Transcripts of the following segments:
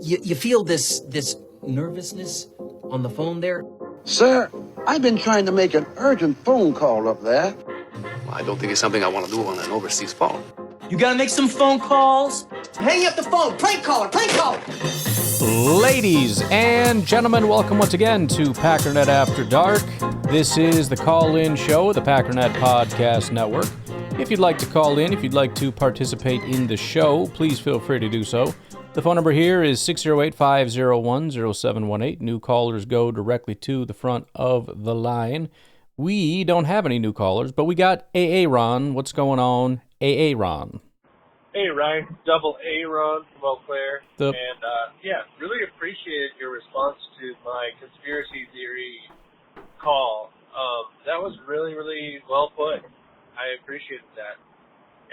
You feel this nervousness on the phone there? Sir, I've been trying to make an urgent phone call up there. Well, I don't think it's something I want to do on an overseas phone. You gotta make some phone calls. Hang up the phone. Prank caller. Prank caller. Ladies and gentlemen, welcome once again to Packernet After Dark. This is the call-in show of the Packernet Podcast Network. If you'd like to call in, if you'd like to participate in the show, please feel free to do so. The phone number here is 608-501-0718. New callers go directly to the front of the line. We don't have any new callers, but we got AA Ron. What's going on, AA Ron? Hey, Ryan. Double A Ron from Eau Claire. Really appreciated your response to my conspiracy theory call. That was really, really well put. I appreciated that.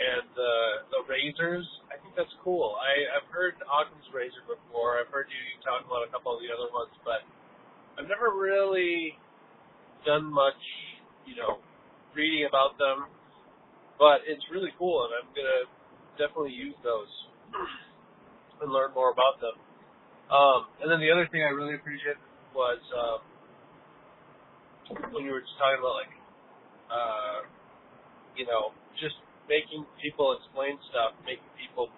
And the razors, I think that's cool. I've heard Occam's razor before. I've heard you talk about a couple of the other ones, but I've never really done much, reading about them. But it's really cool, and I'm going to definitely use those and learn more about them. And then the other thing I really appreciated was when you were just talking about, just making people explain stuff, making people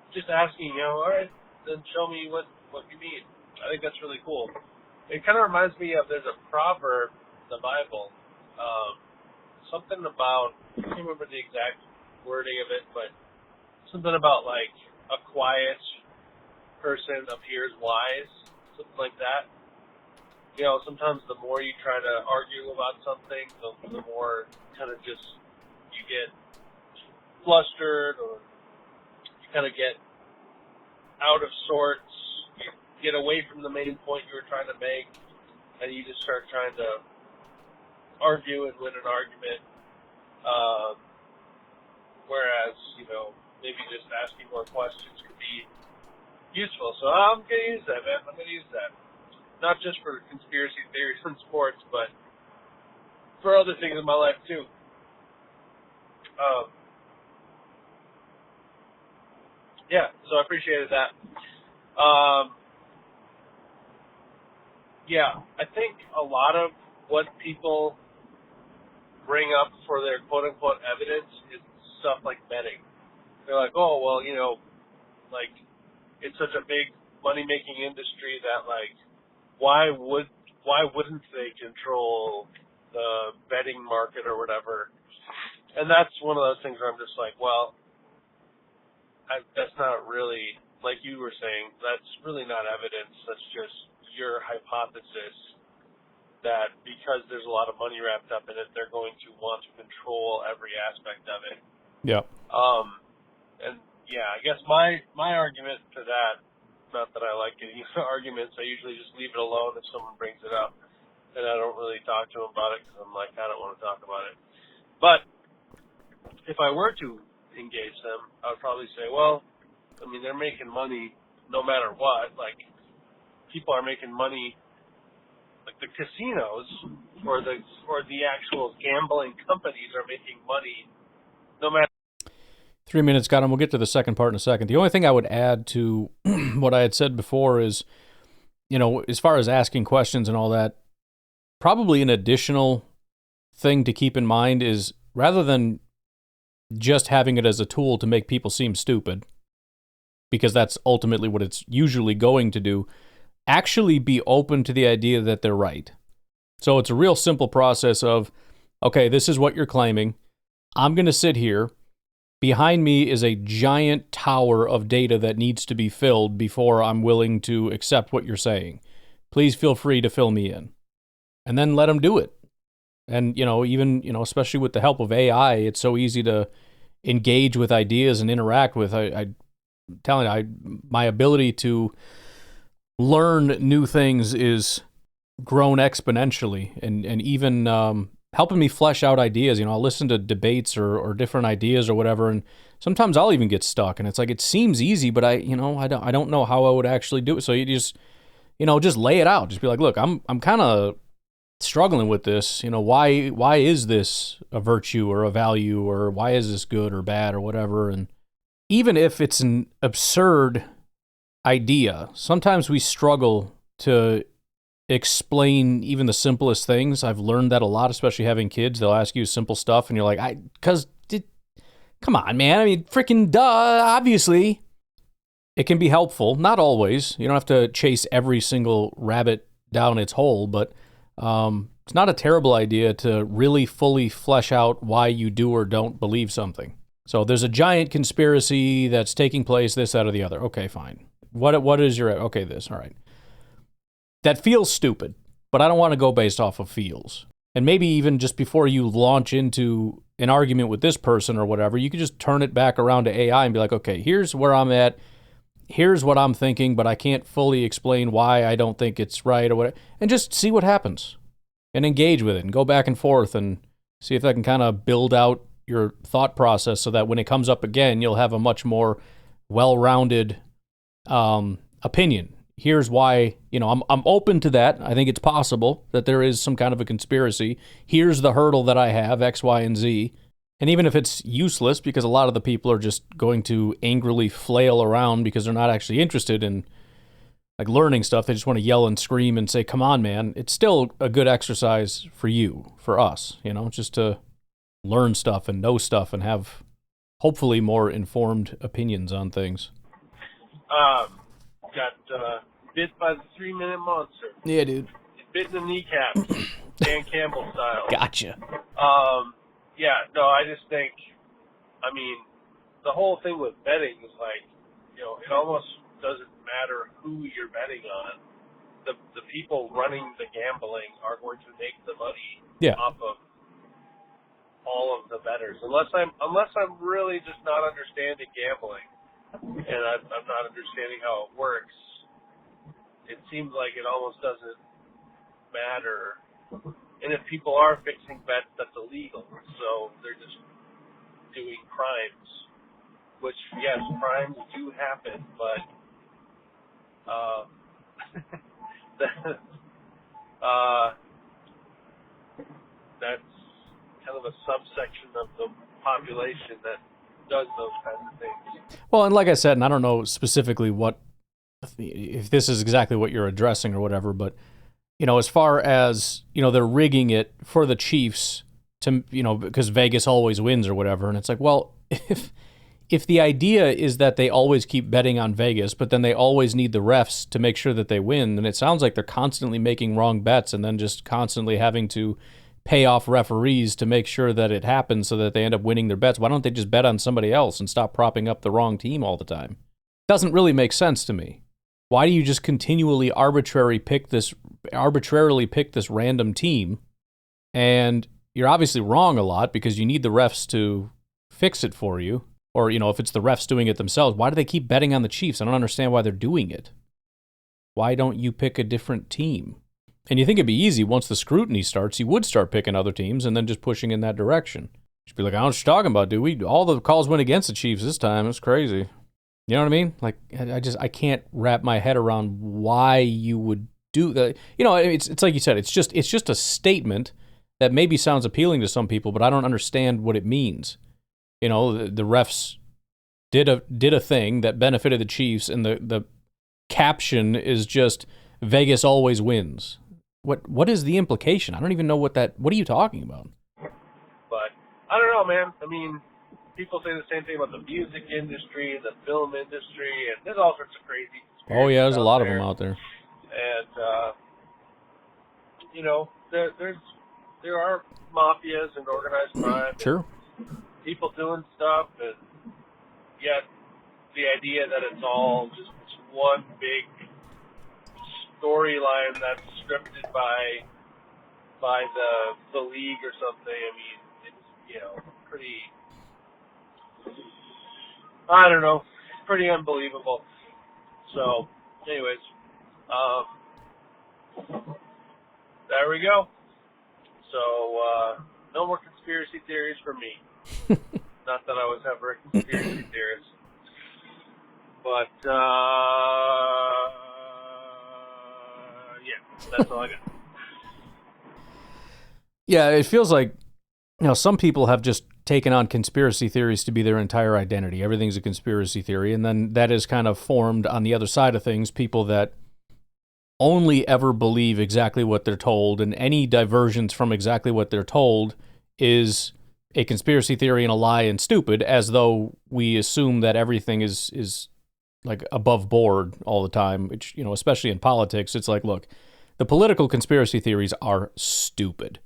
just asking, all right, then show me what you mean. I think that's really cool. It kind of reminds me of, there's a proverb in the Bible, something about, I can't remember the exact wording of it, but something about like a quiet person appears wise, something like that. Sometimes the more you try to argue about something, the more kind of just you get flustered, or you kind of get out of sorts, you get away from the main point you were trying to make, and you just start trying to argue and win an argument. Whereas, maybe just asking more questions could be useful. So I'm going to use that, man. I'm going to use that. Not just for conspiracy theories in sports, but for other things in my life, too. So I appreciated that. I think a lot of what people bring up for their quote-unquote evidence is stuff like betting. They're like, oh, well, it's such a big money-making industry that, why wouldn't they control the betting market or whatever? And that's one of those things where I'm just like, well, that's not really, like you were saying, that's really not evidence. That's just your hypothesis that because there's a lot of money wrapped up in it, they're going to want to control every aspect of it. Yeah. I guess my argument to that, not that I like getting into arguments, I usually just leave it alone if someone brings it up, and I don't really talk to them about it because I'm like, I don't want to talk about it. But if I were to engage them, I would probably say, well, they're making money no matter what. People are making money, the casinos or the actual gambling companies are making money no matter. 3 minutes, got him. We'll get to the second part in a second. The only thing I would add to what I had said before is, as far as asking questions and all that, probably an additional thing to keep in mind is, rather than just having it as a tool to make people seem stupid, because that's ultimately what it's usually going to do, actually be open to the idea that they're right. So it's a real simple process of, okay, this is what you're claiming. I'm going to sit here. Behind me is a giant tower of data that needs to be filled before I'm willing to accept what you're saying. Please feel free to fill me in. And then let them do it. And, especially with the help of AI, it's so easy to engage with ideas and interact with. I'm telling you, my ability to learn new things is grown exponentially, and even helping me flesh out ideas. I'll listen to debates or different ideas or whatever, and sometimes I'll even get stuck, and it's like, it seems easy, but I don't know how I would actually do it. So you just lay it out. Just be like, look, I'm kind of struggling with this. Why is this a virtue or a value, or why is this good or bad or whatever? And even if it's an absurd idea, sometimes we struggle to explain even the simplest things. I've learned that a lot, especially having kids. They'll ask you simple stuff, and you're like, come on, man. I mean, freaking duh, obviously. It can be helpful. Not always. You don't have to chase every single rabbit down its hole, but it's not a terrible idea to really fully flesh out why you do or don't believe something. So there's a giant conspiracy that's taking place, this, that, or the other. Okay, fine. What is your... Okay, this. All right. That feels stupid, but I don't want to go based off of feels. And maybe even just before you launch into an argument with this person or whatever, you could just turn it back around to AI and be like, okay, here's where I'm at. Here's what I'm thinking, but I can't fully explain why I don't think it's right or whatever. And just see what happens and engage with it and go back and forth and see if that can kind of build out your thought process so that when it comes up again, you'll have a much more well-rounded opinion. Here's why, I'm open to that. I think it's possible that there is some kind of a conspiracy. Here's the hurdle that I have, X, Y, and Z. And even if it's useless, because a lot of the people are just going to angrily flail around because they're not actually interested in like learning stuff. They just want to yell and scream and say, come on, man. It's still a good exercise for you, for us, just to learn stuff and know stuff and have hopefully more informed opinions on things. Got bit by the 3-minute monster. Yeah, dude. Bit in the kneecap, Dan Campbell style. Gotcha. Yeah, no, I just think, the whole thing with betting is like, it almost doesn't matter who you're betting on. The people running the gambling are going to make the money off of all of the bettors. Unless I'm really just not understanding gambling and I'm not understanding how it works, it seems like it almost doesn't matter. And if people are fixing bets, that's illegal. So they're just doing crimes, which, yes, crimes do happen, but that's kind of a subsection of the population that does those kinds of things. Well, and like I said, and I don't know specifically if this is exactly what you're addressing or whatever, but as far as, they're rigging it for the Chiefs to, because Vegas always wins or whatever. And it's like, well, if the idea is that they always keep betting on Vegas, but then they always need the refs to make sure that they win, then it sounds like they're constantly making wrong bets and then just constantly having to pay off referees to make sure that it happens so that they end up winning their bets. Why don't they just bet on somebody else and stop propping up the wrong team all the time? Doesn't really make sense to me. Why do you just continually arbitrarily pick this random team? And you're obviously wrong a lot because you need the refs to fix it for you. Or, if it's the refs doing it themselves, why do they keep betting on the Chiefs? I don't understand why they're doing it. Why don't you pick a different team? And you think it'd be easy once the scrutiny starts, you would start picking other teams and then just pushing in that direction. You'd be like, I don't know what you're talking about, dude. All the calls went against the Chiefs this time. It's crazy. You know what I mean? Like, I can't wrap my head around why you would do that. It's like you said, it's just a statement that maybe sounds appealing to some people, but I don't understand what it means. The refs did a thing that benefited the Chiefs, and the caption is just Vegas always wins. What is the implication? I don't even know what are you talking about? But I don't know, man. People say the same thing about the music industry, the film industry, and there's all sorts of crazy conspiracies. Oh yeah, there's a lot of them out there. And there are mafias and organized crime. Sure. And people doing stuff, and yet the idea that it's all just one big storyline that's scripted by the league or something. It's pretty. I don't know, pretty unbelievable. So, anyways, there we go. So, no more conspiracy theories for me. Not that I was ever a conspiracy theorist. But, yeah, that's all I got. Yeah, it feels like, some people have just taken on conspiracy theories to be their entire identity. Everything's a conspiracy theory. And then that is kind of formed on the other side of things, people that only ever believe exactly what they're told, and any diversions from exactly what they're told is a conspiracy theory and a lie and stupid, as though we assume that everything is like above board all the time, which, you know, especially in politics, it's like, look, the political conspiracy theories are stupid.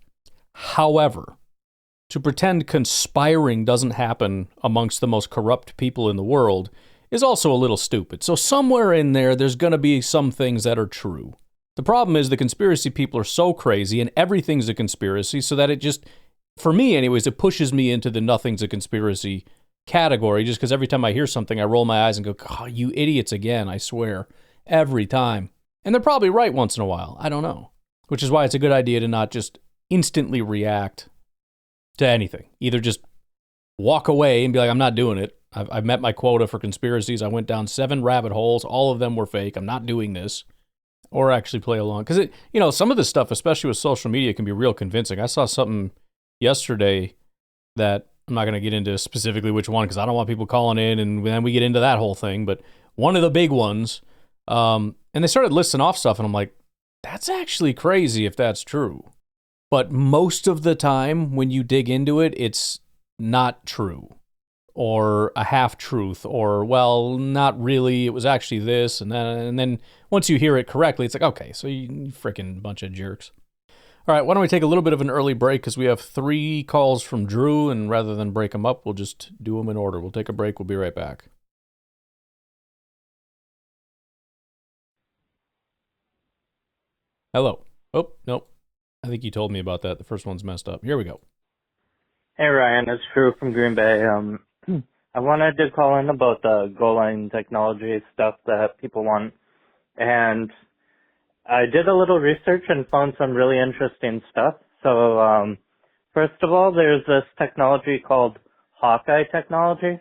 However, to pretend conspiring doesn't happen amongst the most corrupt people in the world is also a little stupid. So somewhere in there, there's going to be some things that are true. The problem is the conspiracy people are so crazy and everything's a conspiracy, so that it just, for me anyways, it pushes me into the nothing's a conspiracy category, just because every time I hear something, I roll my eyes and go, oh, you idiots again, I swear. Every time. And they're probably right once in a while. I don't know. Which is why it's a good idea to not just instantly react to anything. Either just walk away and be like, I'm not doing it. I've met my quota for conspiracies. I went down 7 rabbit holes. All of them were fake. I'm not doing this. Or actually play along. Because, you know, some of this stuff, especially with social media, can be real convincing. I saw something yesterday that I'm not going to get into specifically which one because I don't want people calling in and then we get into that whole thing. But one of the big ones, and they started listing off stuff and I'm like, that's actually crazy if that's true. But most of the time when you dig into it, it's not true. Or a half-truth, or, well, not really, it was actually this, and then once you hear it correctly, it's like, okay, so you freaking bunch of jerks. All right, why don't we take a little bit of an early break, because we have 3 calls from Drew, and rather than break them up, we'll just do them in order. We'll take a break, we'll be right back. Hello. Oh, nope. I think you told me about that. The first one's messed up. Here we go. Hey Ryan, it's Drew from Green Bay. I wanted to call in about the goal line technology stuff that people want, and I did a little research and found some really interesting stuff. So, first of all, there's this technology called Hawkeye technology,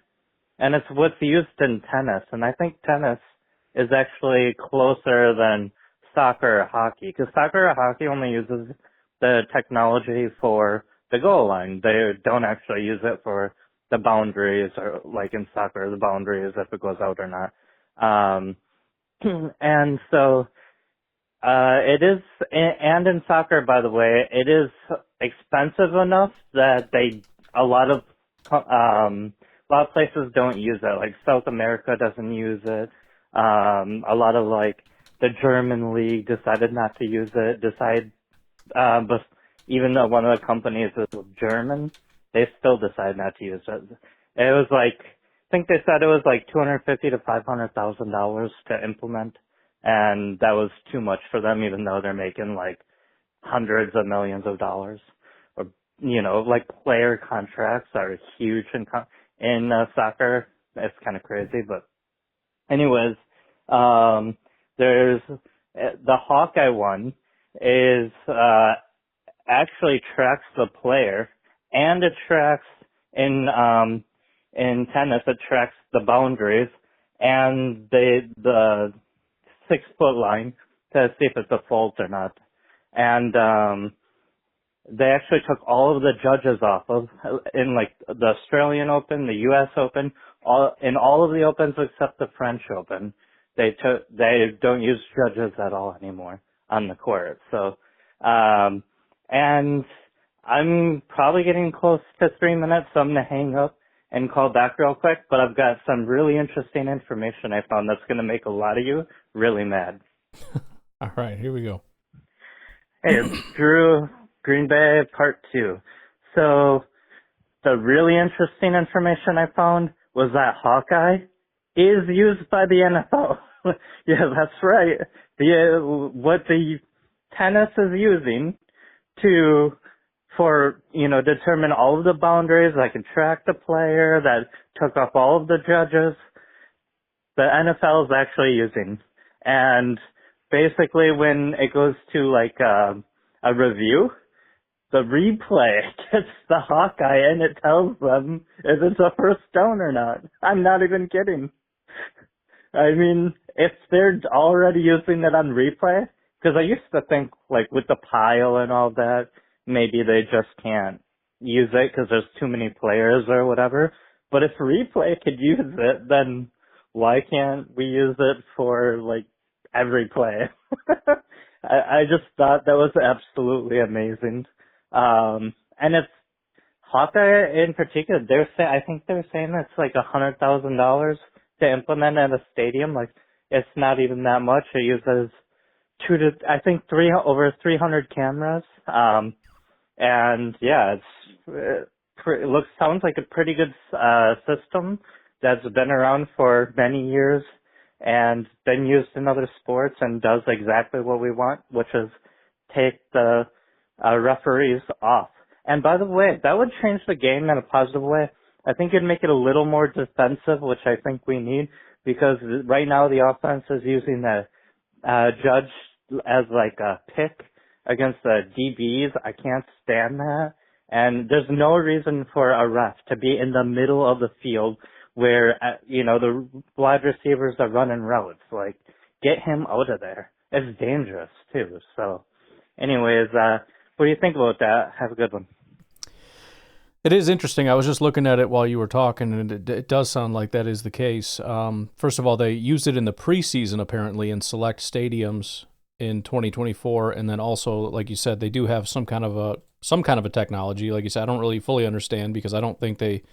and it's what's used in tennis, and I think tennis is actually closer than soccer or hockey, because soccer or hockey only uses the technology for the goal line. They don't actually use it for the boundaries, or like in soccer, the boundaries if it goes out or not. And so, it is, and in soccer, by the way, it is expensive enough that a lot of places don't use it. Like South America doesn't use it. A lot of like the German league decided not to use it. But even though one of the companies is German, they still decide not to use it. It was like, I think they said it was like $250,000 to $500,000 to implement, and that was too much for them, even though they're making like hundreds of millions of dollars. Or, you know, like player contracts are huge in soccer. It's kind of crazy, but anyways, there's the Hawkeye one is actually tracks the player, and it tracks in tennis, it tracks the boundaries and the 6-foot line to see if it's a fault or not. And they actually took all of the judges off of, in like the Australian Open, the US Open, in all of the Opens except the French Open. They don't use judges at all anymore on the court. So, and I'm probably getting close to 3 minutes, so I'm going to hang up and call back real quick, but I've got some really interesting information I found that's going to make a lot of you really mad. All right, here we go. Hey, it's Drew, Green Bay, part 2. So, the really interesting information I found was that Hawkeye is used by the NFL. Yeah, that's right. What the tennis is using for determine all of the boundaries, that can track the player, that took off all of the judges, the NFL is actually using. And basically when it goes to like a review, the replay gets the Hawkeye and it tells them if it's a first down or not. I'm not even kidding. I mean, if they're already using it on replay, because I used to think like with the pile and all that, maybe they just can't use it because there's too many players or whatever. But if replay could use it, then why can't we use it for like every play? I just thought that was absolutely amazing. And it's Hawkeye in particular. I think they're saying it's like $100,000 to implement at a stadium. Like it's not even that much. It uses over 300 cameras. And yeah, sounds like a pretty good system that's been around for many years and been used in other sports and does exactly what we want, which is take the referees off. And by the way, that would change the game in a positive way. I think it'd make it a little more defensive, which I think we need, because right now the offense is using the judge as like a pick against the DBs. I can't stand that. And there's no reason for a ref to be in the middle of the field where, the wide receivers are running routes. Like, get him out of there. It's dangerous, too. So, anyways, what do you think about that? Have a good one. It is interesting. I was just looking at it while you were talking, and it does sound like that is the case. First of all, they used it in the preseason, apparently, in select stadiums in 2024, and then also, like you said, they do have some kind of a technology. Like you said, I don't really fully understand because I don't think they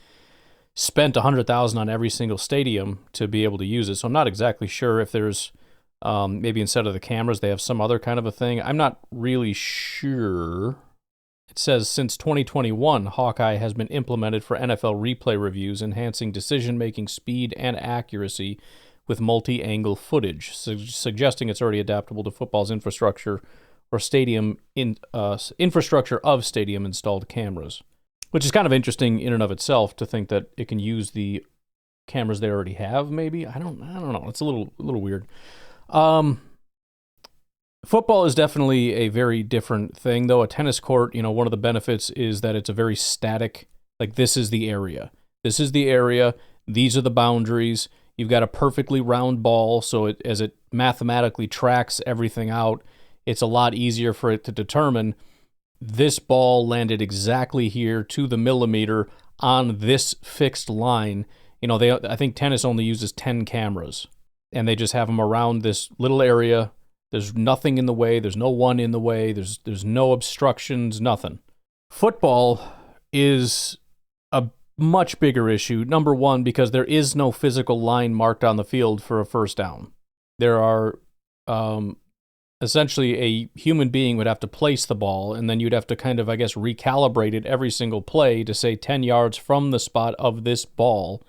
spent $100,000 on every single stadium to be able to use it. So I'm not exactly sure if there's maybe instead of the cameras they have some other kind of a thing. I'm not really sure. It says since 2021, Hawkeye has been implemented for NFL replay reviews, enhancing decision-making speed and accuracy with multi-angle footage, suggesting it's already adaptable to football's infrastructure or infrastructure of stadium-installed cameras, which is kind of interesting in and of itself to think that it can use the cameras they already have. Maybe I don't know. It's a little weird. Football is definitely a very different thing, though. A tennis court, one of the benefits is that it's a very static. Like this is the area. This is the area. These are the boundaries. You've got a perfectly round ball, so as it mathematically tracks everything out, it's a lot easier for it to determine this ball landed exactly here to the millimeter on this fixed line. I think tennis only uses 10 cameras, and they just have them around this little area. There's nothing in the way. There's no one in the way. There's no obstructions, nothing. Football is a much bigger issue. Number one, because there is no physical line marked on the field for a first down. There are essentially a human being would have to place the ball, and then you'd have to kind of, I guess, recalibrate it every single play to say 10 yards from the spot of this ball.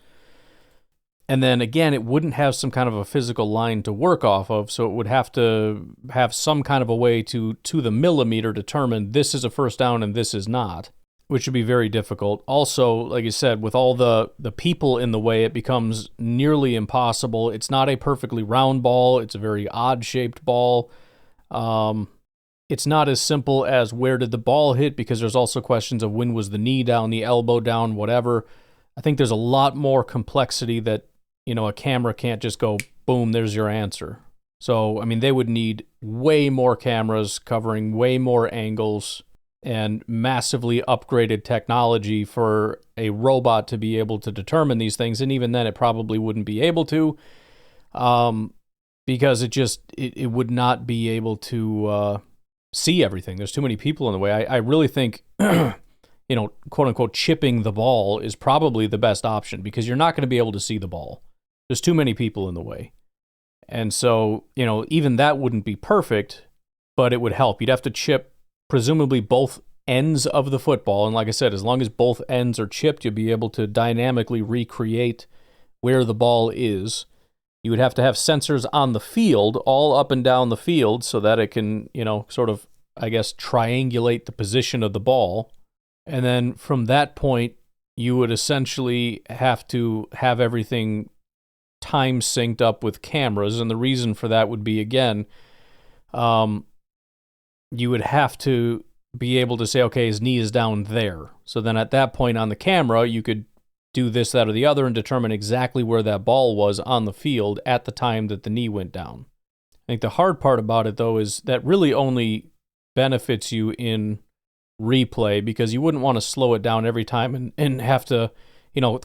And then again, it wouldn't have some kind of a physical line to work off of, so it would have to have some kind of a way to the millimeter determine this is a first down and this is not, which would be very difficult. Also, like you said, with all the people in the way, it becomes nearly impossible. It's not a perfectly round ball. It's a very odd-shaped ball. It's not as simple as where did the ball hit, because there's also questions of when was the knee down, the elbow down, whatever. I think there's a lot more complexity that a camera can't just go, boom, there's your answer. So, they would need way more cameras covering way more angles and massively upgraded technology for a robot to be able to determine these things. And even then, it probably wouldn't be able to because it would not be able to see everything. There's too many people in the way. I really think, quote unquote, chipping the ball is probably the best option because you're not going to be able to see the ball. There's too many people in the way. And so, even that wouldn't be perfect, but it would help. You'd have to chip presumably both ends of the football. And like I said, as long as both ends are chipped, you'll be able to dynamically recreate where the ball is. You would have to have sensors on the field, all up and down the field, so that it can, sort of, I guess, triangulate the position of the ball. And then from that point, you would essentially have to have everything time synced up with cameras. And the reason for that would be, again, you would have to be able to say, okay, his knee is down there. So then at that point on the camera, you could do this, that, or the other and determine exactly where that ball was on the field at the time that the knee went down. I think the hard part about it, though, is that really only benefits you in replay, because you wouldn't want to slow it down every time and have to,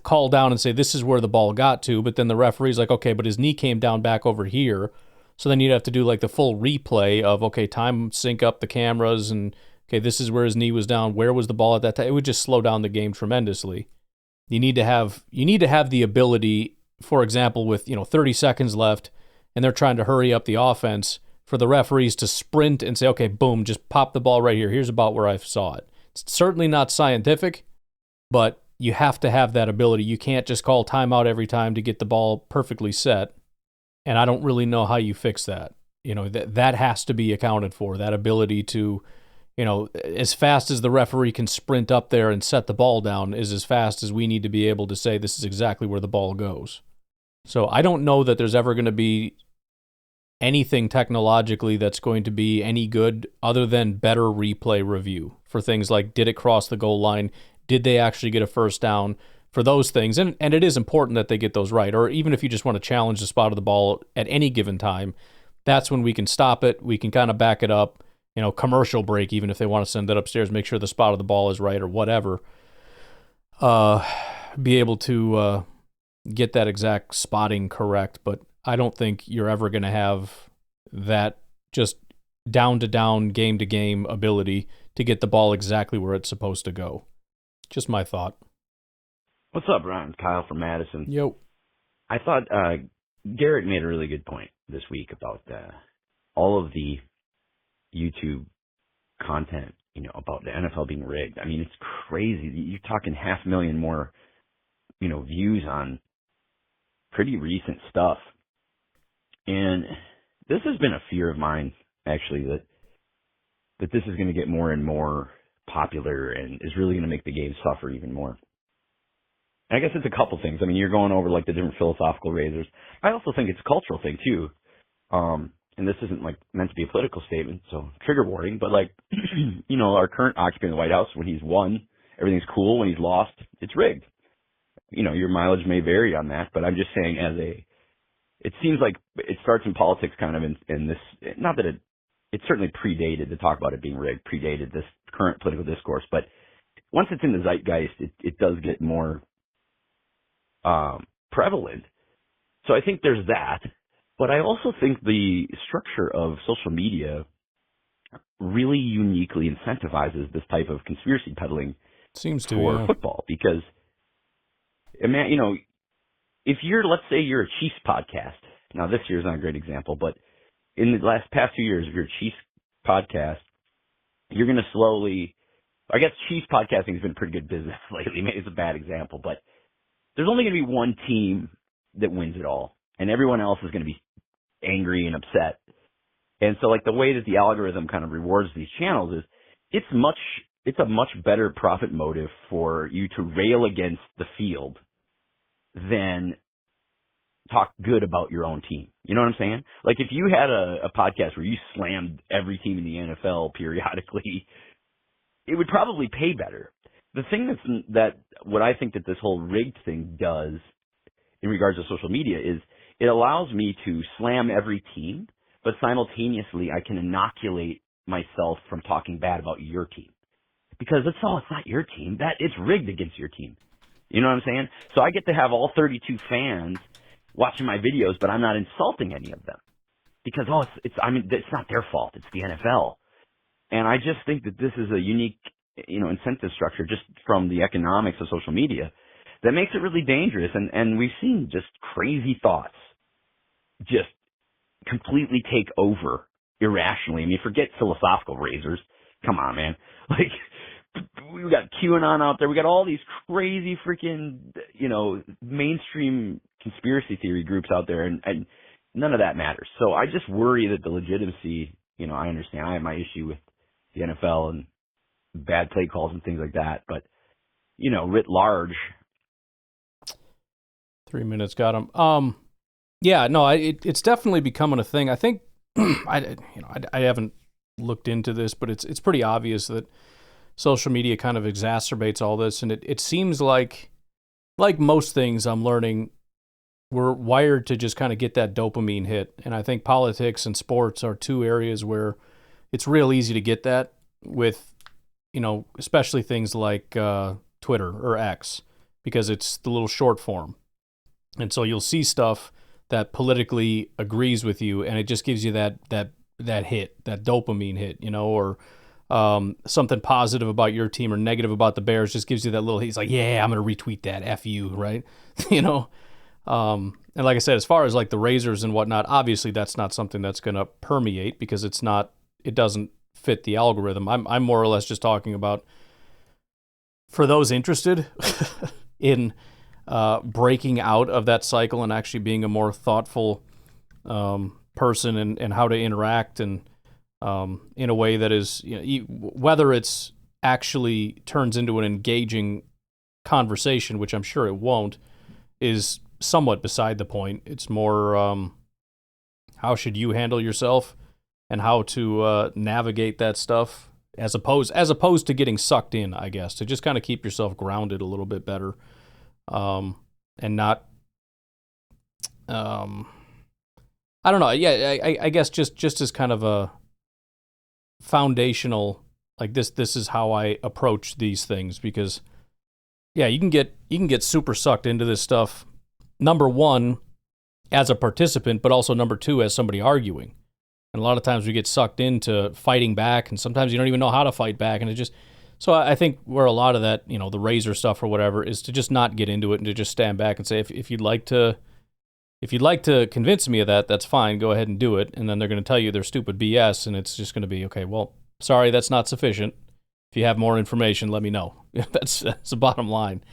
call down and say, this is where the ball got to, but then the referee's like, okay, but his knee came down back over here. So then you'd have to do like the full replay of, okay, time sync up the cameras and, okay, this is where his knee was down. Where was the ball at that time? It would just slow down the game tremendously. You need to have the ability, for example, with 30 seconds left, and they're trying to hurry up the offense, for the referees to sprint and say, okay, boom, just pop the ball right here. Here's about where I saw it. It's certainly not scientific, but you have to have that ability. You can't just call timeout every time to get the ball perfectly set. And I don't really know how you fix that. That has to be accounted for, that ability to, as fast as the referee can sprint up there and set the ball down is as fast as we need to be able to say this is exactly where the ball goes. So I don't know that there's ever going to be anything technologically that's going to be any good other than better replay review for things like, did it cross the goal line? Did they actually get a first down? For those things, and it is important that they get those right, or even if you just want to challenge the spot of the ball at any given time, that's when we can stop it. We can kind of back it up, commercial break, even if they want to send it upstairs, make sure the spot of the ball is right or whatever. Be able to get that exact spotting correct, but I don't think you're ever going to have that just down-to-down, game-to-game ability to get the ball exactly where it's supposed to go. Just my thought. What's up, Ron? Kyle from Madison. Yo. I thought Garrett made a really good point this week about all of the YouTube content, about the NFL being rigged. I mean, it's crazy. You're talking 500,000 more, views on pretty recent stuff. And this has been a fear of mine, actually, that this is going to get more and more popular and is really going to make the game suffer even more. I guess it's a couple things. I mean, you're going over like the different philosophical razors. I also think it's a cultural thing too. And this isn't like meant to be a political statement, so trigger warning, but like, our current occupant of the White House, when he's won, everything's cool. When he's lost, it's rigged. Your mileage may vary on that, but I'm just saying it seems like it starts in politics kind of in this, not that it certainly predated to talk about it being rigged, predated this current political discourse, but once it's in the zeitgeist, it does get more prevalent. So I think there's that. But I also think the structure of social media really uniquely incentivizes this type of conspiracy peddling for football. Because, if let's say you're a Chiefs podcast, now this year's not a great example, but in the past 2 years, if you're a Chiefs podcast, you're going to slowly, I guess Chiefs podcasting has been pretty good business lately. Maybe it's a bad example, but there's only going to be one team that wins it all, and everyone else is going to be angry and upset. And so, like, the way that the algorithm kind of rewards these channels is it's a much better profit motive for you to rail against the field than talk good about your own team. You know what I'm saying? Like, if you had a podcast where you slammed every team in the NFL periodically, it would probably pay better. The thing that what I think that this whole rigged thing does in regards to social media is it allows me to slam every team, but simultaneously I can inoculate myself from talking bad about your team. Because it's not your team. It's rigged against your team. You know what I'm saying? So I get to have all 32 fans watching my videos, but I'm not insulting any of them. Because, it's not their fault. It's the NFL. And I just think that this is a unique, incentive structure just from the economics of social media that makes it really dangerous. And we've seen just crazy thoughts just completely take over irrationally. I mean, forget philosophical razors. Come on, man. Like, we got QAnon out there. We got all these crazy freaking, mainstream conspiracy theory groups out there, and none of that matters. So I just worry that the legitimacy, I understand. I have my issue with the NFL and bad play calls and things like that, but, writ large. 3 minutes got him. Yeah, no, it's definitely becoming a thing. I think I haven't looked into this, but it's pretty obvious that social media kind of exacerbates all this, and it seems like most things I'm learning, we're wired to just kind of get that dopamine hit, and I think politics and sports are two areas where it's real easy to get that with especially things like Twitter or X, because it's the little short form. And so you'll see stuff that politically agrees with you, and it just gives you that hit, that dopamine hit, or something positive about your team or negative about the Bears just gives you that little hit. He's like, yeah, I'm going to retweet that, F you, right? And like I said, as far as like the razors and whatnot, obviously that's not something that's going to permeate because it doesn't fit the algorithm. I'm more or less just talking about for those interested in breaking out of that cycle and actually being a more thoughtful person and how to interact and in a way that is, whether it's actually turns into an engaging conversation, which I'm sure it won't, is somewhat beside the point. It's more how should you handle yourself and how to navigate that stuff as opposed to getting sucked in, I guess, to just kind of keep yourself grounded a little bit better, and not I don't know. Yeah, I guess just as kind of a foundational, like this is how I approach these things, because yeah, you can get super sucked into this stuff. Number one, as a participant, but also number two, as somebody arguing. And a lot of times we get sucked into fighting back, and sometimes you don't even know how to fight back. And so I think where a lot of that, the razor stuff or whatever, is to just not get into it and to just stand back and say, if you'd like to convince me of that, that's fine. Go ahead and do it. And then they're going to tell you they're stupid BS, and it's just going to be, okay, well, sorry, that's not sufficient. If you have more information, let me know. That's the bottom line.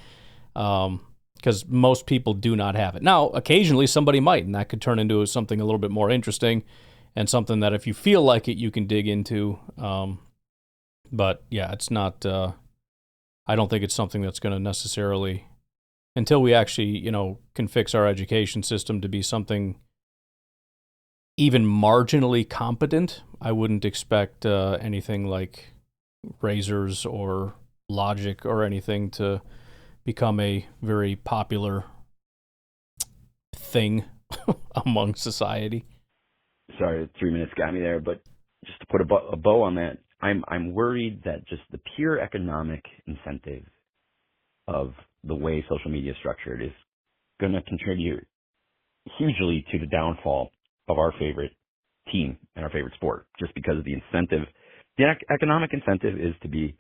Because most people do not have it. Now, occasionally somebody might, and that could turn into something a little bit more interesting and something that if you feel like it, you can dig into. But yeah, it's not, I don't think it's something that's going to necessarily, until we actually, can fix our education system to be something even marginally competent, I wouldn't expect anything like razors or logic or anything to become a very popular thing among society. Sorry, 3 minutes got me there, but just to put a bow on that, I'm worried that just the pure economic incentive of the way social media is structured is going to contribute hugely to the downfall of our favorite team and our favorite sport, just because of the incentive. The economic incentive is to be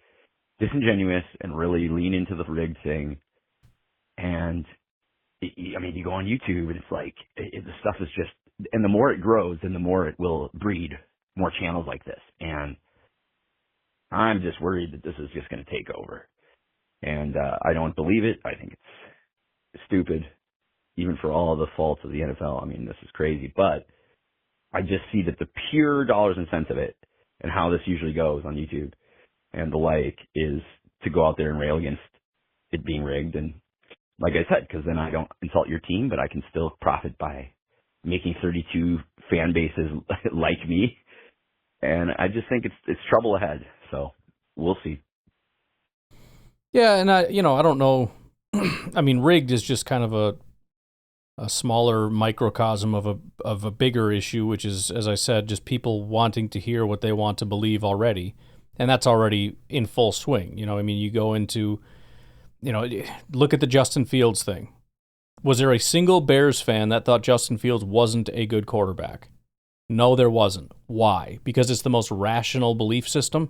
disingenuous and really lean into the rigged thing. And you go on YouTube and it's like, the stuff is just, and the more it grows, then the more it will breed more channels like this. And I'm just worried that this is just going to take over. And I don't believe it. I think it's stupid, even for all the faults of the NFL. I mean, this is crazy. But I just see that the pure dollars and cents of it and how this usually goes on YouTube and the like is to go out there and rail against it being rigged. And like I said, because then I don't insult your team, but I can still profit by making 32 fan bases like me. And I just think it's trouble ahead. So we'll see. Yeah, and I don't know. I mean, rigged is just kind of a smaller microcosm of a bigger issue, which is, as I said, just people wanting to hear what they want to believe already, and that's already in full swing. You go into, look at the Justin Fields thing. Was there a single Bears fan that thought Justin Fields wasn't a good quarterback? No, there wasn't. Why? Because it's the most rational belief system?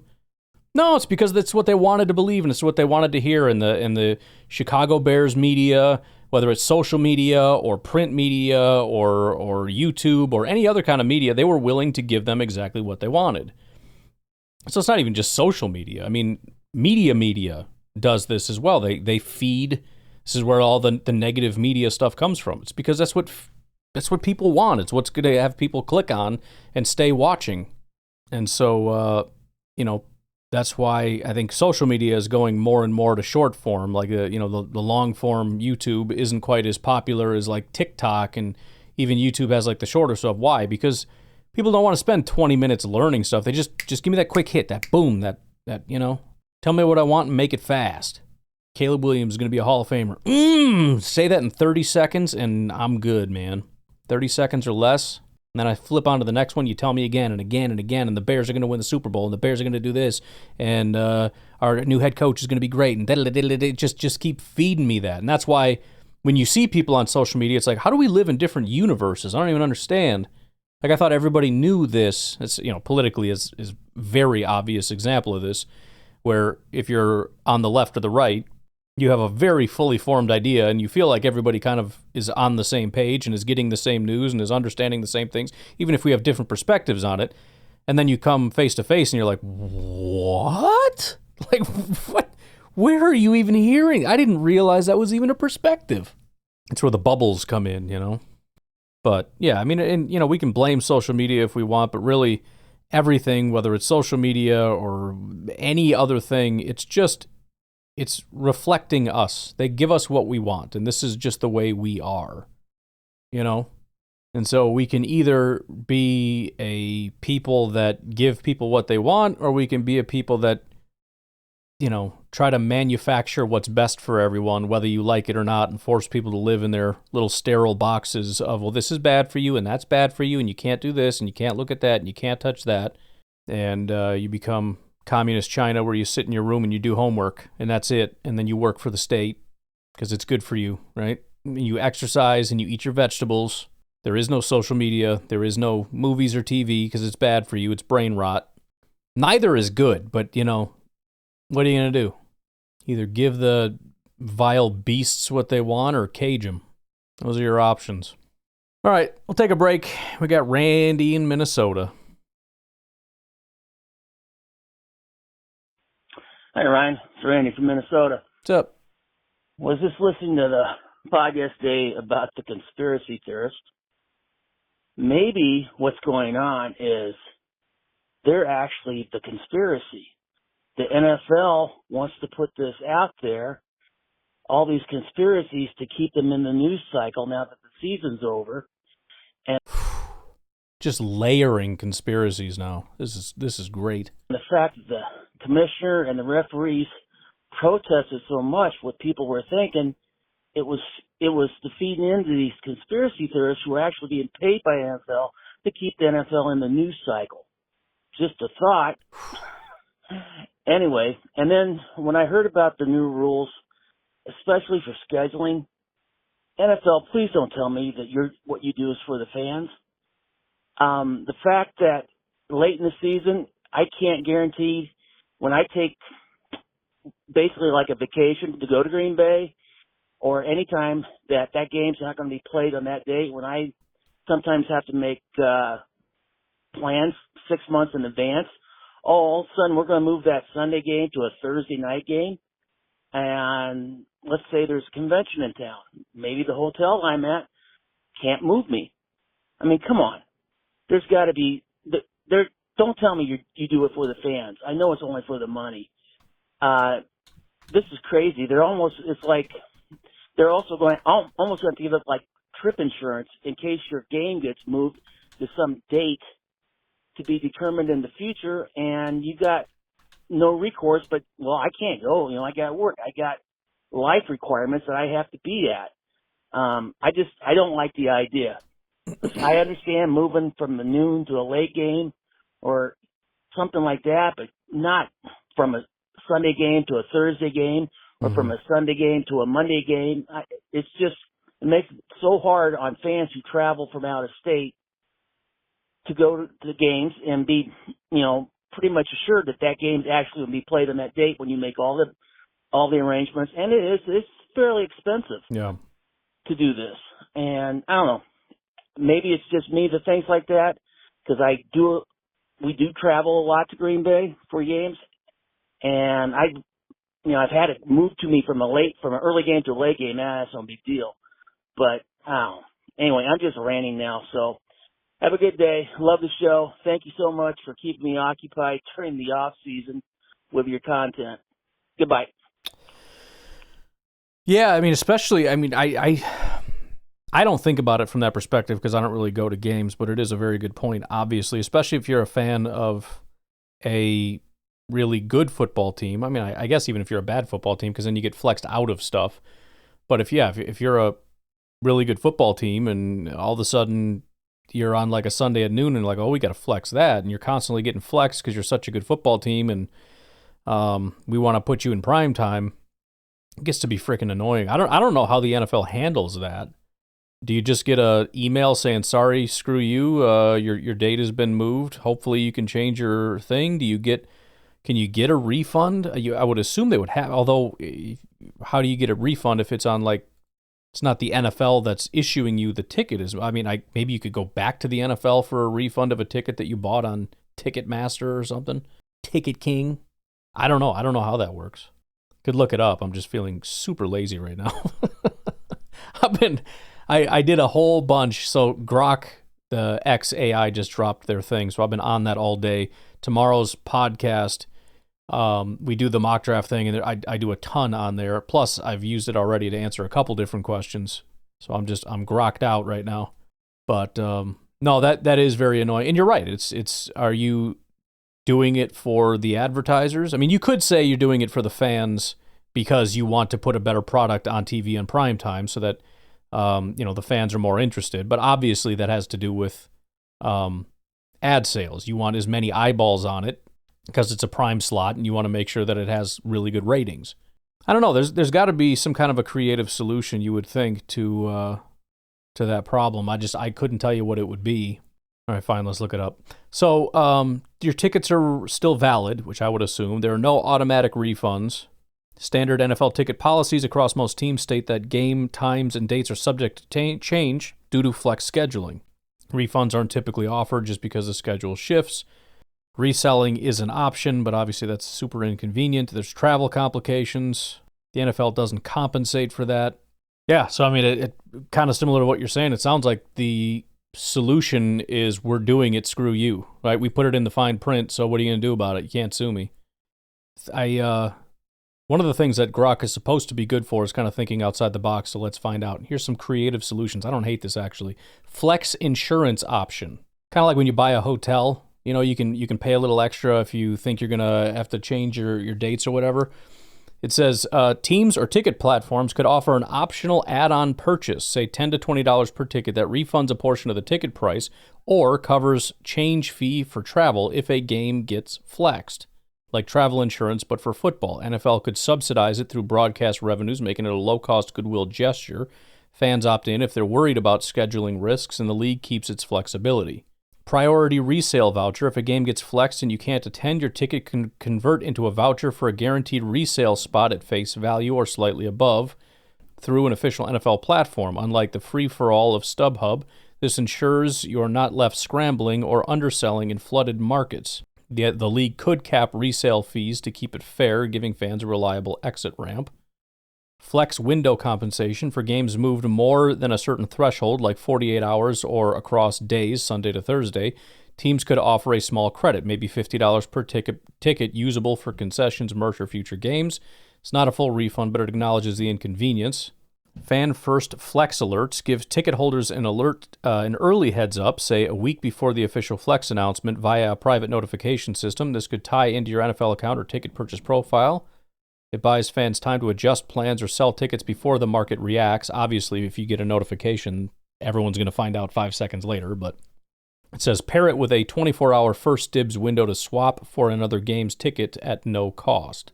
No, it's because that's what they wanted to believe, and it's what they wanted to hear in the Chicago Bears media, whether it's social media or print media or YouTube or any other kind of media. They were willing to give them exactly what they wanted. So it's not even just social media. I mean, media does this as well. They feed. This is where all the negative media stuff comes from. It's because that's what people want. It's what's going to have people click on and stay watching. And so, that's why I think social media is going more and more to short form. Like, the long form YouTube isn't quite as popular as like TikTok, and even YouTube has like the shorter stuff. Why? Because people don't want to spend 20 minutes learning stuff. They just give me that quick hit, that boom, that tell me what I want and make it fast. Caleb Williams is going to be a Hall of Famer. Say that in 30 seconds and I'm good, man. 30 seconds or less, And then I flip on to the next one, you tell me again and again and again, and the Bears are going to win the Super Bowl, and the Bears are going to do this, and our new head coach is going to be great, and just keep feeding me that. And that's why when you see people on social media, it's like, how do we live in different universes? I don't even understand. Like, I thought everybody knew this. It's, politically is very obvious example of this, where if you're on the left or the right, you have a very fully formed idea, and you feel like everybody kind of is on the same page and is getting the same news and is understanding the same things, even if we have different perspectives on it. And then you come face to face and you're like, what? Like, what? Where are you even hearing? I didn't realize that was even a perspective. It's where the bubbles come in, But yeah, I mean, and we can blame social media if we want, but really everything, whether it's social media or any other thing, it's reflecting us. They give us what we want, and this is just the way we are, And so we can either be a people that give people what they want, or we can be a people that, try to manufacture what's best for everyone, whether you like it or not, and force people to live in their little sterile boxes of, well, this is bad for you, and that's bad for you, and you can't do this, and you can't look at that, and you can't touch that. And you become communist China, where you sit in your room and you do homework, and that's it. And then you work for the state because it's good for you, right? You exercise and you eat your vegetables. There is no social media. There is no movies or TV because it's bad for you. It's brain rot. Neither is good, but, what are you going to do? Either give the vile beasts what they want or cage them. Those are your options. All right, we'll take a break. We got Randy in Minnesota. Hi, Ryan. It's Randy from Minnesota. What's up? Was just listening to the podcast today about the conspiracy theorists. Maybe what's going on is they're actually the conspiracy. The NFL wants to put this out there, all these conspiracies, to keep them in the news cycle now that the season's over. And just layering conspiracies now. This is great. The fact that the commissioner and the referees protested so much, what people were thinking, it was the feeding into these conspiracy theorists who were actually being paid by NFL to keep the NFL in the news cycle. Just a thought. Anyway, and then when I heard about the new rules, especially for scheduling, NFL, please don't tell me that what you do is for the fans. The fact that late in the season, I can't guarantee when I take basically like a vacation to go to Green Bay, or anytime that game's not going to be played on that day, when I sometimes have to make plans 6 months in advance. All of a sudden, we're going to move that Sunday game to a Thursday night game. And let's say there's a convention in town. Maybe the hotel I'm at can't move me. I mean, come on. There's got to be don't tell me you do it for the fans. I know it's only for the money. This is crazy. It's like they're also almost going to give up like trip insurance in case your game gets moved to some date to be determined in the future, and you got no recourse, but, well, I can't go. I got work. I got life requirements that I have to be at. I don't like the idea. I understand moving from the noon to a late game or something like that, but not from a Sunday game to a Thursday game or from a Sunday game to a Monday game. It makes it so hard on fans who travel from out of state to go to the games and be, pretty much assured that game's actually going to be played on that date when you make all the arrangements. And it's fairly expensive to do this. And I don't know, maybe it's just me that thinks like that, because we do travel a lot to Green Bay for games, and I've had it moved to me from an early game to a late game. That's no big deal. But I don't know. Anyway, I'm just ranting now, so have a good day. Love the show. Thank you so much for keeping me occupied during the off season with your content. Goodbye. Yeah, I mean, especially, I don't think about it from that perspective because I don't really go to games, but it is a very good point, obviously, especially if you're a fan of a really good football team. I mean, I guess even if you're a bad football team, because then you get flexed out of stuff. But if you're a really good football team and all of a sudden you're on like a Sunday at noon and like, oh, we got to flex that. And you're constantly getting flexed because you're such a good football team and we want to put you in prime time. It gets to be freaking annoying. I don't know how the NFL handles that. Do you just get a email saying, sorry, screw you, your date has been moved. Hopefully you can change your thing. Can you get a refund? I would assume they would have, although how do you get a refund if it's on like, it's not the NFL that's issuing you the ticket? Maybe you could go back to the NFL for a refund of a ticket that you bought on Ticketmaster or something. Ticket King. I don't know. I don't know how that works. Could look it up. I'm just feeling super lazy right now. I did a whole bunch. So Grok, the XAI, just dropped their thing. So I've been on that all day. Tomorrow's podcast, we do the mock draft thing, and I do a ton on there. Plus, I've used it already to answer a couple different questions. So I'm grokked out right now. But no, that is very annoying. And you're right. It's are you doing it for the advertisers? I mean, you could say you're doing it for the fans because you want to put a better product on TV in prime time so that the fans are more interested. But obviously that has to do with ad sales. You want as many eyeballs on it because it's a prime slot and you want to make sure that it has really good ratings. I don't know. There's got to be some kind of a creative solution, you would think, to that problem. I couldn't tell you what it would be. All right, fine, let's look it up. So your tickets are still valid, which I would assume. There are no automatic refunds. Standard NFL ticket policies across most teams state that game times and dates are subject to change due to flex scheduling. Refunds aren't typically offered just because the schedule shifts. Reselling is an option, but obviously that's super inconvenient. There's travel complications. The NFL doesn't compensate for that. Yeah, so I mean, it kind of similar to what you're saying. It sounds like the solution is we're doing it, screw you, right? We put it in the fine print, so what are you going to do about it? You can't sue me. One of the things that Grok is supposed to be good for is kind of thinking outside the box, so let's find out. Here's some creative solutions. I don't hate this, actually. Flex insurance option. Kind of like when you buy a hotel, you can pay a little extra if you think you're going to have to change your dates or whatever. It says teams or ticket platforms could offer an optional add-on purchase, say $10 to $20 per ticket, that refunds a portion of the ticket price or covers change fee for travel if a game gets flexed, like travel insurance, but for football. NFL could subsidize it through broadcast revenues, making it a low-cost goodwill gesture. Fans opt in if they're worried about scheduling risks, and the league keeps its flexibility. Priority resale voucher. If a game gets flexed and you can't attend, your ticket can convert into a voucher for a guaranteed resale spot at face value or slightly above through an official NFL platform. Unlike the free-for-all of StubHub, this ensures you're not left scrambling or underselling in flooded markets. The league could cap resale fees to keep it fair, giving fans a reliable exit ramp. Flex window compensation for games moved more than a certain threshold, like 48 hours or across days, Sunday to Thursday. Teams could offer a small credit, maybe $50 per ticket usable for concessions, merch, or future games. It's not a full refund, but it acknowledges the inconvenience. Fan First Flex Alerts gives ticket holders an early heads up, say a week before the official Flex announcement via a private notification system. This could tie into your NFL account or ticket purchase profile. It buys fans time to adjust plans or sell tickets before the market reacts. Obviously, if you get a notification, everyone's going to find out 5 seconds later, but it says pair it with a 24-hour first dibs window to swap for another game's ticket at no cost.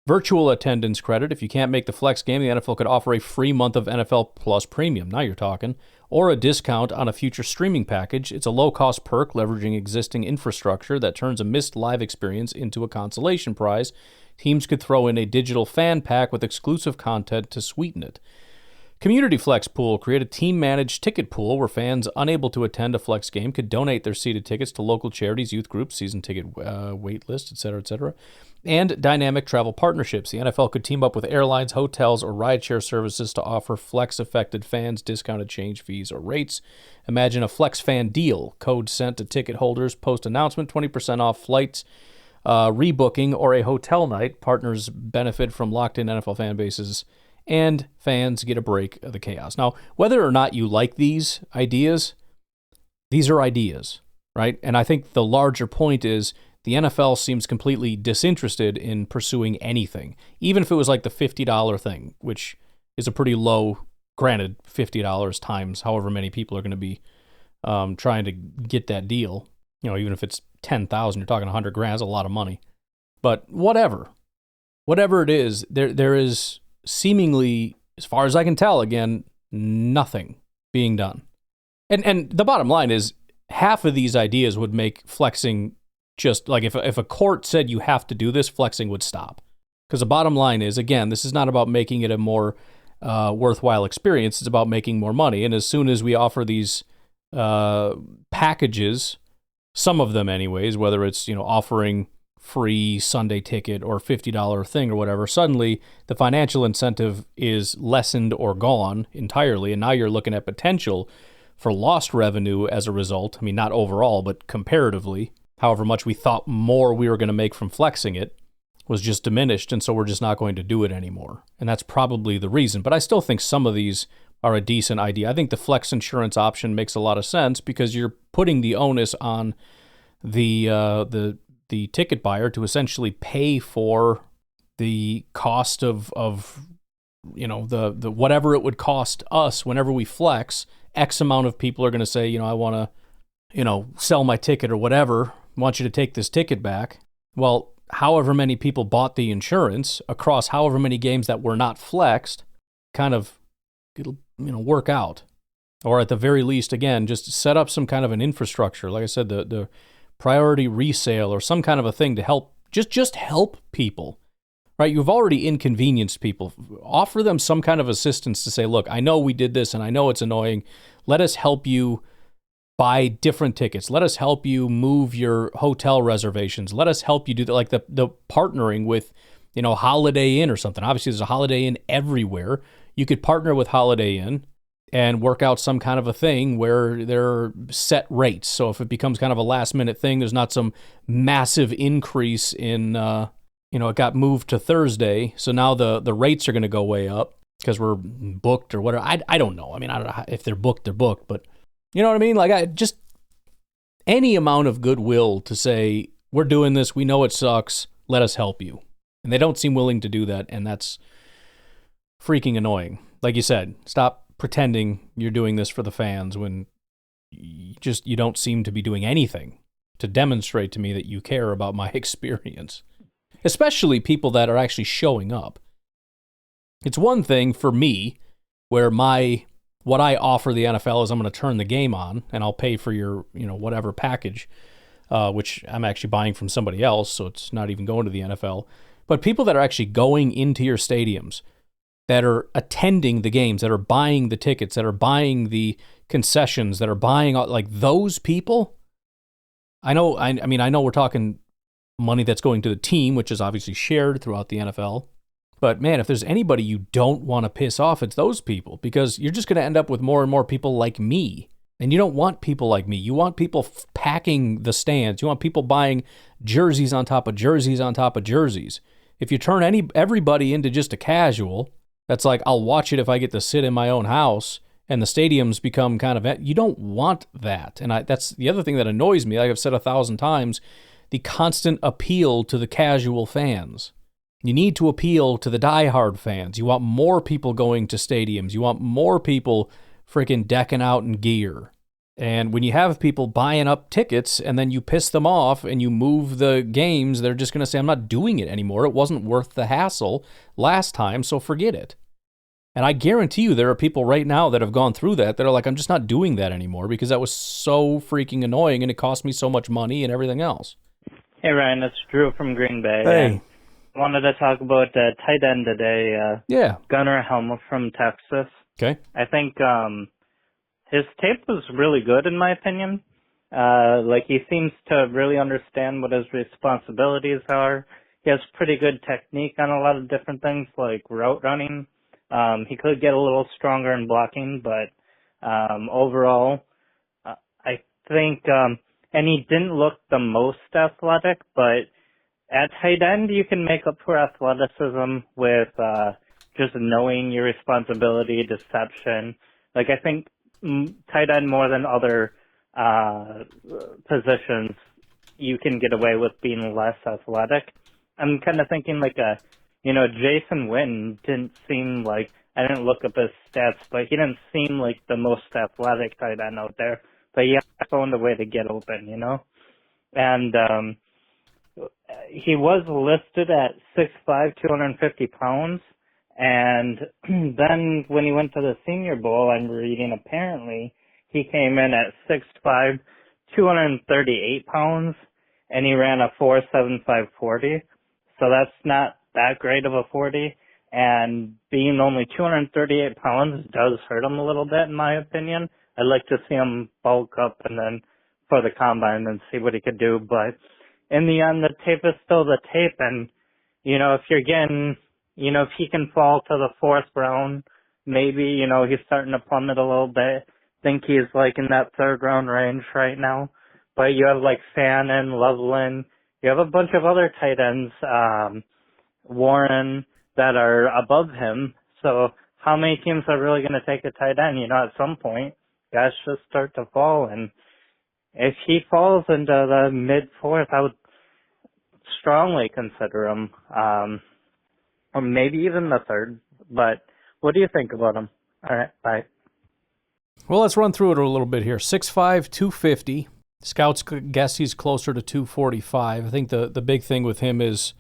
Virtual attendance credit. If you can't make the flex game, the NFL could offer a free month of NFL Plus Premium. Now you're talking. Or a discount on a future streaming package. It's a low-cost perk leveraging existing infrastructure that turns a missed live experience into a consolation prize. Teams could throw in a digital fan pack with exclusive content to sweeten it. Community Flex Pool. Create a team-managed ticket pool where fans unable to attend a flex game could donate their seated tickets to local charities, youth groups, season ticket wait list, etc., etc. And dynamic travel partnerships. The NFL could team up with airlines, hotels, or rideshare services to offer flex-affected fans discounted change fees or rates. Imagine a Flex Fan deal. Code sent to ticket holders post-announcement, 20% off flights, rebooking, or a hotel night. Partners benefit from locked-in NFL fan bases, and fans get a break of the chaos. Now, whether or not you like these ideas, these are ideas, right? And I think the larger point is the NFL seems completely disinterested in pursuing anything, even if it was like the $50 thing, which is a pretty low, granted, $50 times however many people are going to be trying to get that deal. You know, even if it's 10,000, you're talking 100 grand, that's a lot of money. But whatever it is, there is seemingly, as far as I can tell, again, nothing being done. And the bottom line is, half of these ideas would make flexing just like if a court said you have to do this, flexing would stop. Because the bottom line is, again, this is not about making it a more worthwhile experience. It's about making more money. And as soon as we offer these packages, some of them anyways, whether it's, you know, offering free Sunday ticket or $50 thing or whatever, suddenly the financial incentive is lessened or gone entirely. And now you're looking at potential for lost revenue as a result. I mean, not overall, but comparatively, however much we thought more we were going to make from flexing it was just diminished. And so we're just not going to do it anymore. And that's probably the reason. But I still think some of these are a decent idea. I think the flex insurance option makes a lot of sense because you're putting the onus on the ticket buyer to essentially pay for the cost of you know, the whatever it would cost us whenever we flex. X amount of people are going to say, you know, I want to, you know, sell my ticket or whatever. I want you to take this ticket back. Well, however many people bought the insurance across however many games that were not flexed, kind of, it'll, you know, work out. Or at the very least, again, just set up some kind of an infrastructure. Like I said, the priority resale or some kind of a thing to help, just help people, right? You've already inconvenienced people. Offer them some kind of assistance to say, look, I know we did this and I know it's annoying. Let us help you buy different tickets. Let us help you move your hotel reservations. Let us help you do that, like the partnering with, you know, Holiday Inn or something. Obviously, there's a Holiday Inn everywhere. You could partner with Holiday Inn and work out some kind of a thing where there are set rates. So if it becomes kind of a last minute thing, there's not some massive increase in, you know, it got moved to Thursday. So now the rates are going to go way up because we're booked or whatever. I don't know. I mean, I don't know if they're booked, but you know what I mean? Like, I just any amount of goodwill to say, we're doing this, we know it sucks, let us help you. And they don't seem willing to do that, and that's freaking annoying. Like you said, stop pretending you're doing this for the fans when you don't seem to be doing anything to demonstrate to me that you care about my experience. Especially people that are actually showing up. It's one thing for me where what I offer the NFL is I'm going to turn the game on and I'll pay for your, you know, whatever package, which I'm actually buying from somebody else, so it's not even going to the NFL. But people that are actually going into your stadiums, that are attending the games, that are buying the tickets, that are buying the concessions, that are buying, like those people, I know we're talking money that's going to the team, which is obviously shared throughout the NFL. But man, if there's anybody you don't want to piss off, it's those people, because you're just going to end up with more and more people like me. And you don't want people like me. You want people packing the stands. You want people buying jerseys on top of jerseys on top of jerseys. If you turn everybody into just a casual, that's like, I'll watch it if I get to sit in my own house, and the stadiums become kind of, you don't want that. And that's the other thing that annoys me. Like I've said 1,000 times, the constant appeal to the casual fans. You need to appeal to the diehard fans. You want more people going to stadiums. You want more people freaking decking out in gear. And when you have people buying up tickets and then you piss them off and you move the games, they're just going to say, I'm not doing it anymore. It wasn't worth the hassle last time, so forget it. And I guarantee you there are people right now that have gone through that are like, I'm just not doing that anymore because that was so freaking annoying and it cost me so much money and everything else. Hey, Ryan, it's Drew from Green Bay. Hey. I wanted to talk about tight end today. Gunnar Helmuth from Texas. Okay. I think his tape was really good, in my opinion. Like, he seems to really understand what his responsibilities are. He has pretty good technique on a lot of different things, like route running. He could get a little stronger in blocking, but overall, I think, and he didn't look the most athletic, but at tight end, you can make up for athleticism with just knowing your responsibility, deception. Like, I think tight end more than other positions, you can get away with being less athletic. I'm kind of thinking like Jason Witten didn't seem like, I didn't look up his stats, but he didn't seem like the most athletic tight end out there. but he found a way to get open, you know? And he was listed at 6'5", 250 pounds, and then when he went to the Senior Bowl, I'm reading, apparently, he came in at 6'5", 238 pounds, and he ran a 4.75 40. So that's not that great of a 40, and being only 238 pounds does hurt him a little bit, in my opinion. I'd like to see him bulk up and then for the combine and see what he could do, but in the end, the tape is still the tape, and, you know, if you're getting, you know, if he can fall to the 4th round, maybe, you know, he's starting to plummet a little bit. Think he's like in that 3rd round range right now. But you have like Fannin, Loveland, you have a bunch of other tight ends, Warren, that are above him. So how many teams are really going to take a tight end? You know, at some point, guys just start to fall. And if he falls into the mid-4th, I would strongly consider him, or maybe even the 3rd. But what do you think about him? All right, bye. Well, let's run through it a little bit here. 6'5", 250. Scouts guess he's closer to 245. I think the big thing with him is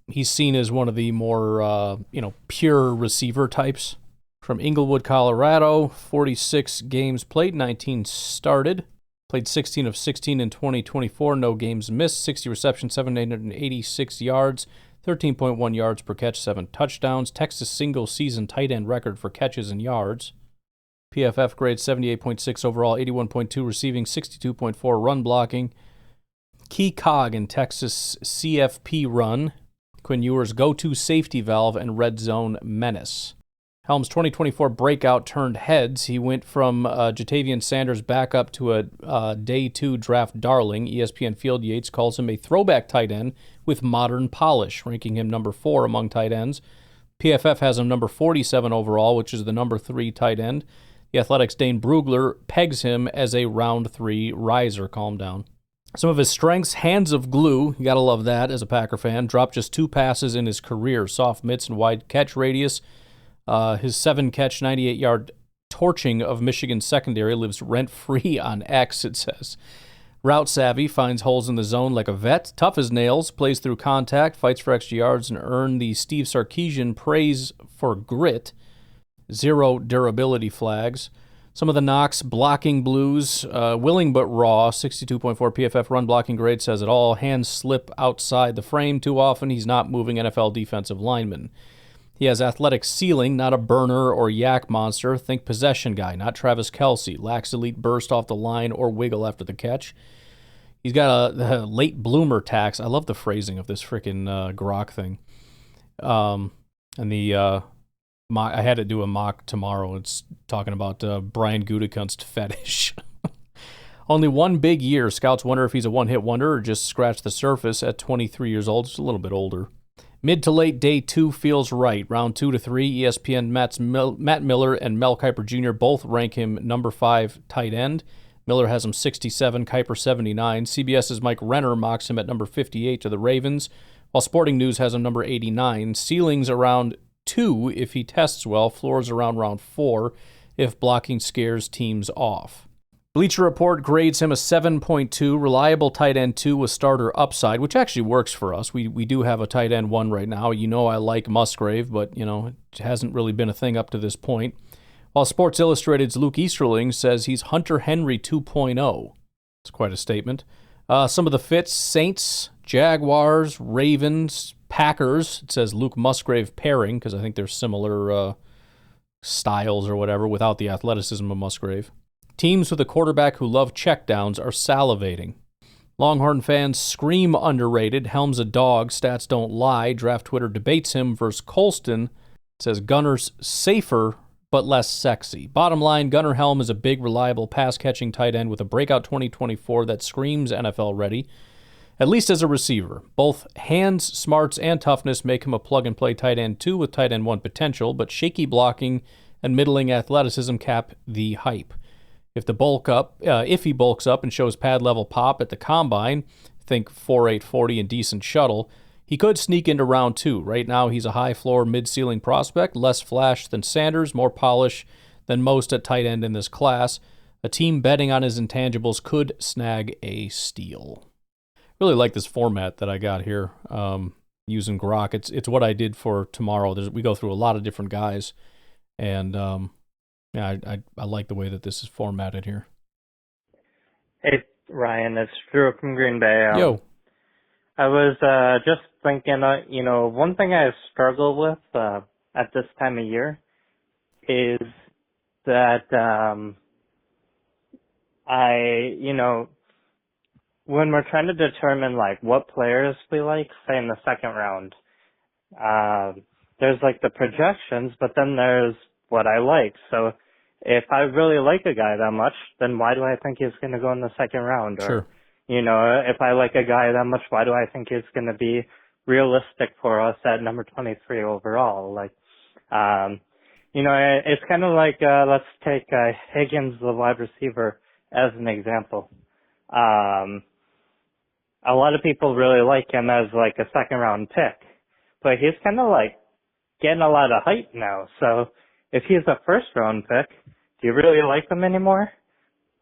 he's seen as one of the more pure receiver types. From Inglewood, Colorado, 46 games played, 19 started. Played 16 of 16 in 2024, no games missed, 60 receptions, 786 yards, 13.1 yards per catch, 7 touchdowns. Texas single-season tight end record for catches and yards. PFF grade 78.6 overall, 81.2 receiving, 62.4 run blocking. Key cog in Texas CFP run. Quinn Ewers' go-to safety valve and red zone menace. Helms' 2024 breakout turned heads. He went from Jatavian Sanders back up to a day 2 draft darling. ESPN Field Yates calls him a throwback tight end with modern polish, ranking him number 4 among tight ends. PFF has him number 47 overall, which is the number 3 tight end. The Athletics' Dane Brugler pegs him as a round 3 riser. Calm down. Some of his strengths, hands of glue. You got to love that as a Packer fan. Dropped just 2 passes in his career. Soft mitts and wide catch radius. His 7-catch, 98-yard torching of Michigan's secondary lives rent-free on X, it says. Route savvy, finds holes in the zone like a vet. Tough as nails, plays through contact, fights for extra yards, and earned the Steve Sarkisian praise for grit. 0 durability flags. Some of the knocks, blocking blues, willing but raw. 62.4 PFF run blocking grade says it all. Hands slip outside the frame too often. He's not moving NFL defensive linemen. He has athletic ceiling, not a burner or yak monster. Think possession guy, not Travis Kelce. Lacks elite burst off the line or wiggle after the catch. He's got a late bloomer tax. I love the phrasing of this freaking grok thing. I had to do a mock tomorrow. It's talking about Brian Gutekunst's fetish. Only one big year. Scouts wonder if he's a one-hit wonder or just scratched the surface at 23 years old. Just a little bit older. Mid to late day 2 feels right. Round 2 to 3, ESPN Matt Miller and Mel Kiper Jr. both rank him number 5 tight end. Miller has him 67, Kiper 79. CBS's Mike Renner mocks him at number 58 to the Ravens, while Sporting News has him number 89. Ceilings around 2 if he tests well, floors around round 4 if blocking scares teams off. Bleacher Report grades him a 7.2, reliable tight end 2 with starter upside, which actually works for us. We do have a tight end 1 right now. You know I like Musgrave, but it hasn't really been a thing up to this point. While Sports Illustrated's Luke Easterling says he's Hunter Henry 2.0. It's quite a statement. Some of the fits, Saints, Jaguars, Ravens, Packers. It says Luke Musgrave pairing, because I think they're similar styles or whatever, without the athleticism of Musgrave. Teams with a quarterback who love checkdowns are salivating. Longhorn fans scream underrated. Helm's a dog. Stats don't lie. Draft Twitter debates him versus Colston. It says Gunner's safer but less sexy. Bottom line, Gunnar Helm is a big, reliable, pass-catching tight end with a breakout 2024 that screams NFL ready, at least as a receiver. Both hands, smarts, and toughness make him a plug-and-play tight end 2 with tight end 1 potential, but shaky blocking and middling athleticism cap the hype. If he bulks up and shows pad level pop at the combine, think 4.8 40 and decent shuttle, he could sneak into round 2. Right now, he's a high floor, mid-ceiling prospect, less flash than Sanders, more polish than most at tight end in this class. A team betting on his intangibles could snag a steal. Really like this format that I got here using Grok. It's what I did for tomorrow. We go through a lot of different guys, and yeah, I like the way that this is formatted here. Hey, Ryan, it's Drew from Green Bay. Yo. I was just thinking, one thing I struggle with at this time of year is that when we're trying to determine like what players we like, say in the second round, there's like the projections, but then there's what I like. So if I really like a guy that much, then why do I think he's going to go in the second round? Sure. Or, if I like a guy that much, why do I think he's going to be realistic for us at number 23 overall? Like, it's kind of like, let's take Higgins, the wide receiver, as an example. A lot of people really like him as like a second round pick, but he's kind of like getting a lot of hype now. So if he's a first round pick, do you really like him anymore?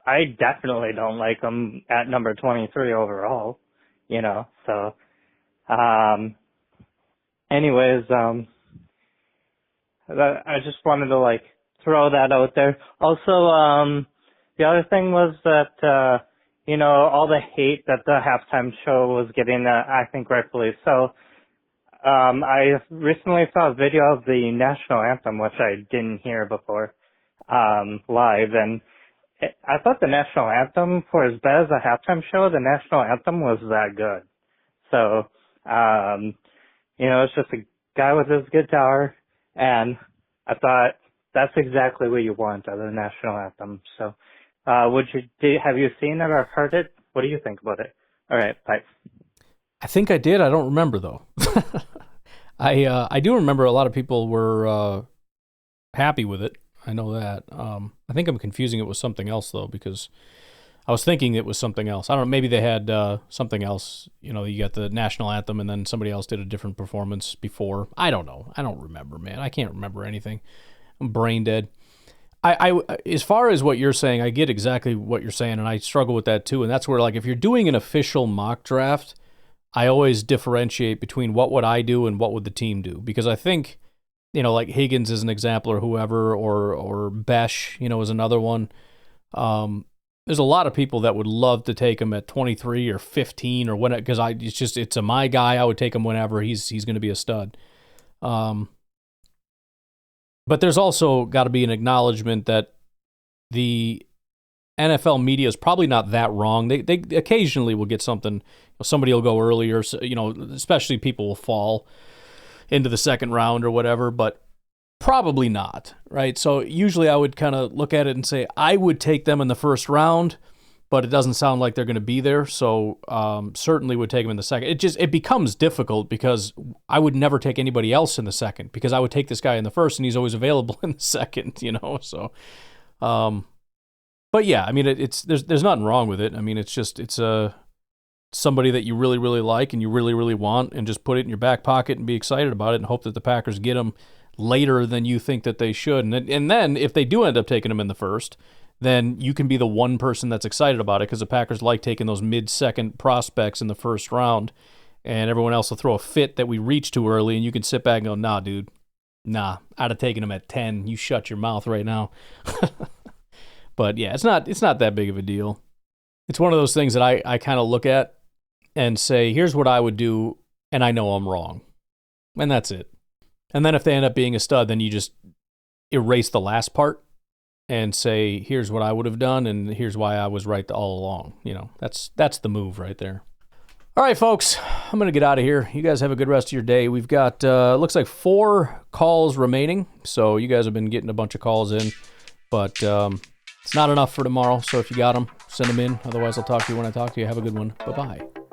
I definitely don't like him at number 23 overall, so, anyways, I just wanted to like throw that out there. Also, the other thing was that, all the hate that the halftime show was getting, I think rightfully so. I recently saw a video of the national anthem, which I didn't hear before, live, and I thought the national anthem, for as bad as a halftime show, the national anthem was that good. So, it's just a guy with his guitar, and I thought that's exactly what you want out of the national anthem. So, have you seen it or heard it? What do you think about it? All right, bye. I think I did. I don't remember though. I do remember a lot of people were happy with it. I know that. I think I'm confusing it with something else though, because I was thinking it was something else. I don't know. Maybe they had something else. You got the national anthem, and then somebody else did a different performance before. I don't know. I don't remember, man. I can't remember anything. I'm brain dead. I as far as what you're saying, I get exactly what you're saying, and I struggle with that too. And that's where, like, if you're doing an official mock draft, I always differentiate between what would I do and what would the team do, because I think, like Higgins is an example, or whoever, or Besh, is another one. There's a lot of people that would love to take him at 23 or 15 or whatever, because it's my guy. I would take him whenever he's going to be a stud. But there's also got to be an acknowledgement that the NFL media is probably not that wrong. They occasionally will get something. Somebody will go earlier, especially people will fall into the second round or whatever, but probably not, right? So usually I would kind of look at it and say, I would take them in the first round, but it doesn't sound like they're going to be there. So certainly would take them in the second. It becomes difficult because I would never take anybody else in the second, because I would take this guy in the first and he's always available in the second, so, but yeah, I mean, there's nothing wrong with it. I mean, it's somebody that you really, really like and you really, really want, and just put it in your back pocket and be excited about it and hope that the Packers get them later than you think that they should. And then if they do end up taking them in the first, then you can be the one person that's excited about it, because the Packers like taking those mid-second prospects in the first round, and everyone else will throw a fit that we reach too early, and you can sit back and go, nah, dude, nah, I'd have taken them at 10. You shut your mouth right now. But yeah, it's not that big of a deal. It's one of those things that I kind of look at and say, here's what I would do, and I know I'm wrong. And that's it. And then if they end up being a stud, then you just erase the last part and say, here's what I would have done, and here's why I was right all along. That's the move right there. All right, folks, I'm going to get out of here. You guys have a good rest of your day. We've got, looks like 4 calls remaining, so you guys have been getting a bunch of calls in, but it's not enough for tomorrow, so if you got them, send them in. Otherwise, I'll talk to you when I talk to you. Have a good one. Bye-bye.